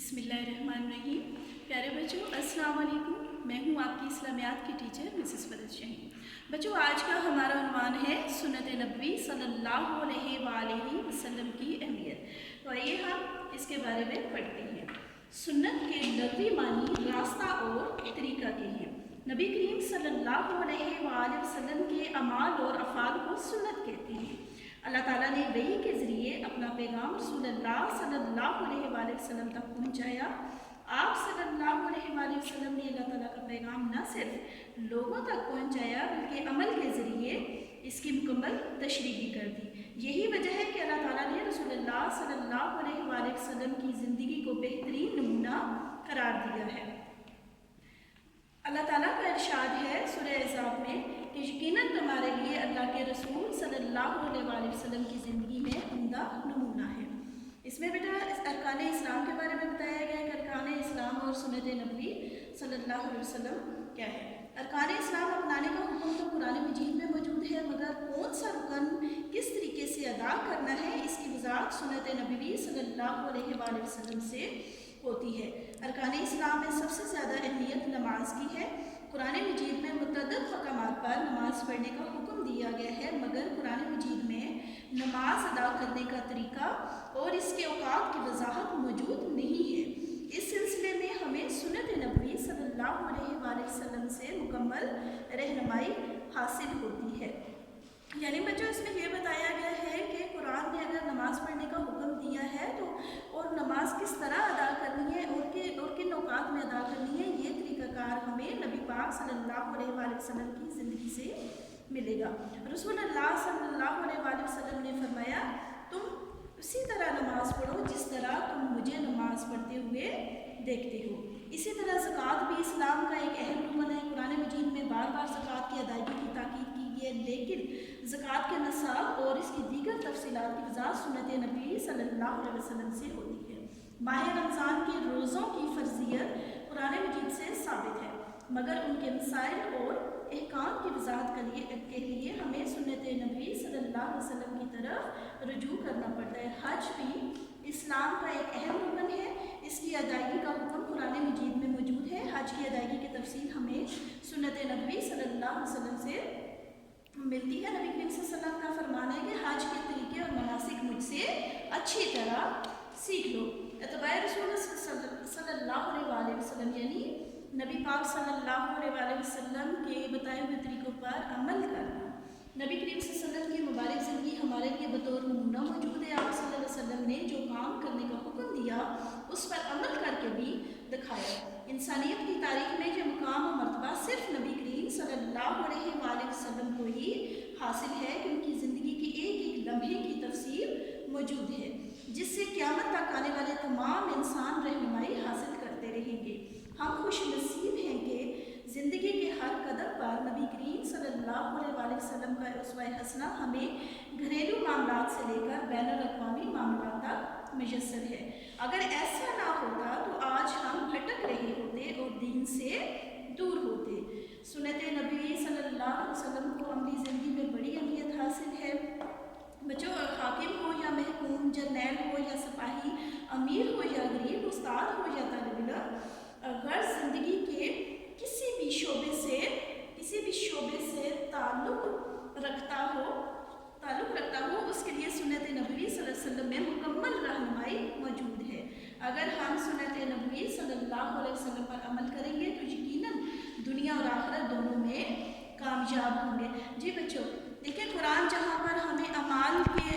بسم اللہ الرحمن الرحیم۔ پیارے بچوں السلام علیکم، میں ہوں آپ کی اسلامیات کی ٹیچر مسز فرد شہین۔ بچوں آج کا ہمارا عنوان ہے سنت نبوی صلی اللہ علیہ وآلہ وسلم کی اہمیت۔ تو آئیے ہم اس کے بارے میں پڑھتے ہیں۔ سنت کے لغوی معنی راستہ اور طریقہ کے ہیں۔ نبی کریم صلی اللہ علیہ وآلہ وسلم کے اعمال اور افعال کو سنت کہتے ہیں۔ اللہ تعالیٰ نے وحی کے ذریعے اپنا پیغام رسول اللہ صلی اللہ علیہ وآلہ وسلم تک پہنچایا۔ آپ صلی اللہ علیہ وآلہ وسلم نے اللہ تعالیٰ کا پیغام نہ صرف لوگوں تک پہنچایا بلکہ عمل کے ذریعے اس کی مکمل تشریح بھی کر دی۔ یہی وجہ ہے کہ اللہ تعالیٰ نے رسول اللہ صلی اللہ علیہ وآلہ وسلم کی زندگی کو بہترین نمونہ قرار دیا ہے۔ اللہ تعالیٰ کا ارشاد ہے سورہ احزاب میں کہ یقیناً تمہارے لیے اللہ کے رسول صلی اللہ علیہ وآلہ وسلم کی زندگی میں عمدہ نمونہ ہے۔ اس میں بیٹا ارکان اسلام کے بارے میں بتایا گیا ہے کہ ارکان اسلام اور سنت نبوی صلی اللہ علیہ وسلم کیا ہے۔ ارکان اسلام اپنانے کا حکم تو قرآن مجید میں موجود ہے، مگر کون سا رکن کس طریقے سے ادا کرنا ہے اس کی وضاحت سنت نبوی صلی اللہ علیہ وآلہ وسلم سے ہوتی ہے۔ ارکان اسلام میں سب سے زیادہ اہمیت نماز کی ہے۔ قرآن مجید میں متعدد مقامات پر نماز پڑھنے کا حکم دیا گیا ہے، مگر قرآن مجید میں نماز ادا کرنے کا طریقہ اور اس کے اوقات کی وضاحت موجود نہیں ہے۔ اس سلسلے میں ہمیں سنت نبوی صلی اللہ علیہ وآلہ وسلم سے مکمل رہنمائی حاصل ہوتی ہے۔ یعنی بچوں اس میں یہ بتایا گیا ہے کہ قرآن نے اگر نماز پڑھنے کا حکم دیا ہے تو اور نماز کس طرح ادا کرنی ہے اور کن اوقات میں ادا کرنی ہے، یہ طریقہ کار ہمیں نبی پاک صلی اللہ علیہ وآلہ وسلم کی زندگی سے ملے گا۔ رسول اللہ صلی اللہ علیہ وآلہ وسلم نے فرمایا تم اسی طرح نماز پڑھو جس طرح تم مجھے نماز پڑھتے ہوئے دیکھتے ہو۔ اسی طرح زکوٰۃ بھی اسلام کا ایک اہم رکن ہے۔ قرآن مجید میں بار بار زکوٰۃ کی ادائیگی کی تاکید کی گئی ہے، لیکن زکوٰۃ کے نصاب اور اس کی دیگر تفصیلات کی وضاحت سنت نبی صلی اللہ علیہ وسلم سے ہوتی ہے۔ ماہ رمضان کے روزوں کی فرضیت قرآن مجید سے ثابت ہے، مگر ان کے مسائل اور احکام کی وضاحت کے لیے ہمیں سنت نبی صلی اللہ علیہ وسلم کی طرف رجوع کرنا پڑتا ہے۔ حج بھی اسلام کا ایک اہم رکن ہے، اس کی ادائیگی کا حکم قرآن مجید میں موجود ہے۔ حج کی ادائیگی کی تفصیل ہمیں سنت نبی صلی اللہ علیہ وسلم سے ملتی ہے۔ نبی کریم صلی اللہ علیہ وسلم کا فرمان ہے کہ حج کے طریقے اور مناسک مجھ سے اچھی طرح سیکھ لو۔ اتباع رسول صلی اللہ علیہ وآلہ وسلم یعنی نبی پاک صلی اللہ علیہ وآلہ وسلم کے بتائے ہوئے طریقوں پر عمل کرنا۔ نبی کریم صلی اللہ علیہ وسلم کی مبارک زندگی ہمارے لیے بطور نمونہ موجود ہے۔ آپ صلی اللہ علیہ وسلم نے جو کام کرنے کا حکم دیا اس پر عمل کر کے بھی دکھایا۔ انسانیت کی تاریخ میں یہ مقام و مرتبہ صرف نبی کریم صلی اللہ علیہ وآلہ وسلم کو ہی حاصل ہے کہ ان کی زندگی کے ایک ایک لمحے کی تفسیر موجود ہے، جس سے قیامت تک آنے والے تمام انسان رہنمائی حاصل کرتے رہیں گے۔ ہم خوش نصیب ہیں کہ زندگی کے ہر قدم پر نبی کریم صلی اللہ علیہ وآلہ وسلم کا اسوہ حسنہ ہمیں گھریلو معاملات سے لے کر بین الاقوامی معاملات تک میسر ہے۔ اگر ایسا نہ ہوتا تو آج ہم بھٹک رہے ہوتے اور دین سے دور ہوتے۔ سنت نبی صلی اللہ علیہ وسلم کو عملی زندگی میں بڑی اہمیت حاصل ہے۔ بچوں حاکم ہو یا محکوم، جرنیل ہو یا سپاہی، امیر ہو یا غریب، استاد ہو یا طالب علم، اگر زندگی کے کسی بھی شعبے سے تعلق رکھتا ہو اس کے لیے سنت نبوی صلی اللہ علیہ وسلم میں مکمل رہنمائی موجود ہے۔ اگر ہم سنت نبوی صلی اللہ علیہ وسلم پر عمل کریں گے تو یقیناً دنیا اور آخرت دونوں میں کامیاب ہوں گے۔ جی بچوں دیکھیں قرآن جہاں پر ہمیں اعمال کے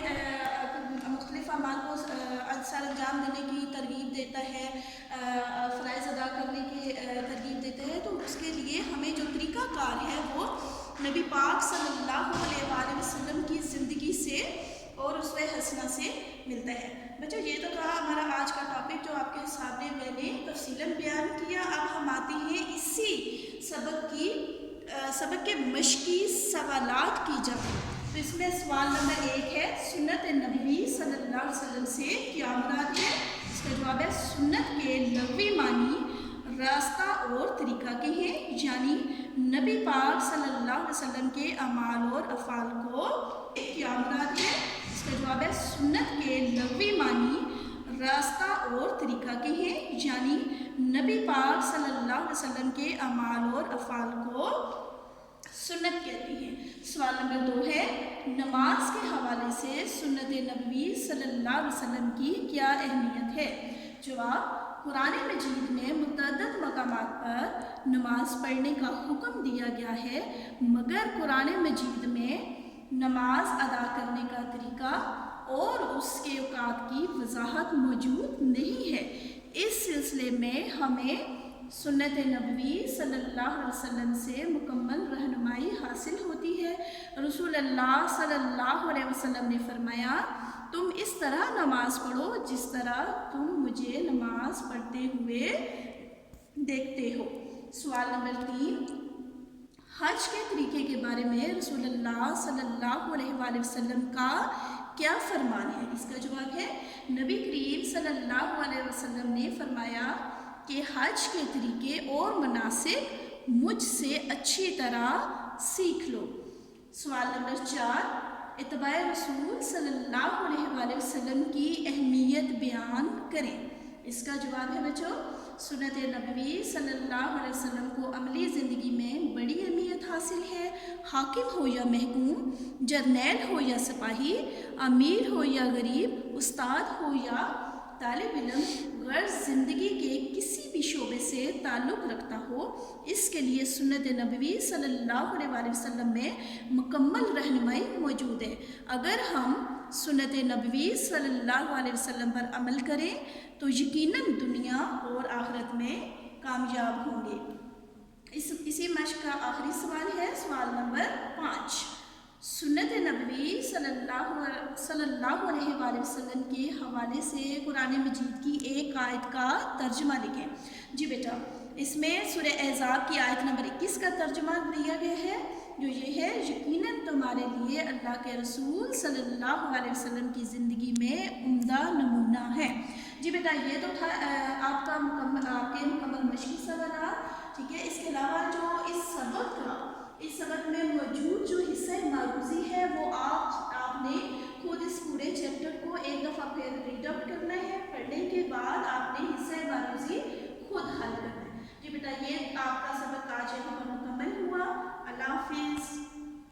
مختلف اعمال کو سر انجام دینے کی ترغیب دیتا ہے، فرائض ادا کرنے کی ترغیب دیتا ہے، تو اس کے لیے ہمیں جو طریقہ کار ہے وہ نبی پاک صلی اللہ علیہ وآلہ وسلم کی زندگی سے اور اسوہ حسنہ سے ملتا ہے۔ بچوں یہ تو تھا ہمارا آج کا ٹاپک جو آپ کے سامنے میں نے تفصیلاً بیان کیا۔ اب ہم آتے ہیں اسی سبق کے مشقی سوالات کی جگہ۔ تو اس میں سوال نمبر 1 ہے سنت نبوی صلی اللہ علیہ وسلم سے کیا مراد ہے؟ اس کا جواب ہے سنت کے لغوی معنی راستہ اور طریقہ کے ہیں، یعنی نبی پاک صلی اللہ علیہ وسلم کے اعمال اور افعال کو کیا مراد ہے؟ اس کا جواب ہے سنت کے لغوی معنی راستہ اور طریقہ کے ہیں، یعنی نبی پاک صلی اللہ علیہ وسلم کے اعمال اور افعال کو سنت کہتی ہیں۔ سوال نمبر 2 ہے، نماز کے حوالے سے سنت نبوی صلی اللہ علیہ وسلم کی کیا اہمیت ہے؟ جواب، قرآن مجید میں متعدد مقامات پر نماز پڑھنے کا حکم دیا گیا ہے، مگر قرآن مجید میں نماز ادا کرنے کا طریقہ اور اس کے اوقات کی وضاحت موجود نہیں ہے۔ اس سلسلے میں ہمیں سنت نبوی صلی اللہ علیہ وسلم سے مکمل رہنمائی حاصل ہوتی ہے۔ رسول اللہ صلی اللہ علیہ وسلم نے فرمایا، تم اس طرح نماز پڑھو جس طرح تم مجھے نماز پڑھتے ہوئے دیکھتے ہو۔ سوال نمبر 3، حج کے طریقے کے بارے میں رسول اللہ صلی اللہ علیہ وآلہ وسلم کا کیا فرمان ہے؟ اس کا جواب ہے، نبی کریم صلی اللہ علیہ وسلم نے فرمایا کہ حج کے طریقے اور مناسک مجھ سے اچھی طرح سیکھ لو۔ سوال نمبر 4، اتباع رسول صلی اللہ علیہ وآلہ وسلم کی اہمیت بیان کریں۔ اس کا جواب ہے بچوں، سنت نبوی صلی اللہ علیہ وسلم کو عملی زندگی میں بڑی اہمیت حاصل ہے۔ حاکم ہو یا محکوم، جرنیل ہو یا سپاہی، امیر ہو یا غریب، استاد ہو یا طالب علم، غرض زندگی کے کسی بھی شعبے سے تعلق رکھتا ہو، اس کے لیے سنت نبوی صلی اللہ علیہ وآلہ وسلم میں مکمل رہنمائی موجود ہے۔ اگر ہم سنت نبوی صلی اللہ علیہ وسلم پر عمل کریں تو یقیناً دنیا اور آخرت میں کامیاب ہوں گے۔ اسی مشق کا آخری سوال ہے، سوال نمبر 5، سنت نبوی صلی اللہ علیہ وآلہ وسلم کے حوالے سے قرآن مجید کی ایک آیت کا ترجمہ لکھیں۔ جی بیٹا، اس میں سورہ احزاب کی آیت نمبر 21 کا ترجمہ دیا گیا ہے، جو یہ ہے، یقیناً تمہارے لیے اللہ کے رسول صلی اللہ علیہ وسلم کی زندگی میں عمدہ نمونہ ہے۔ جی بیٹا، یہ تو تھا آپ کے مکمل مشقی سوالات، ٹھیک ہے۔ اس کے علاوہ جو اس سبق میں موجود جو حصہ معروضی ہے وہ آپ نے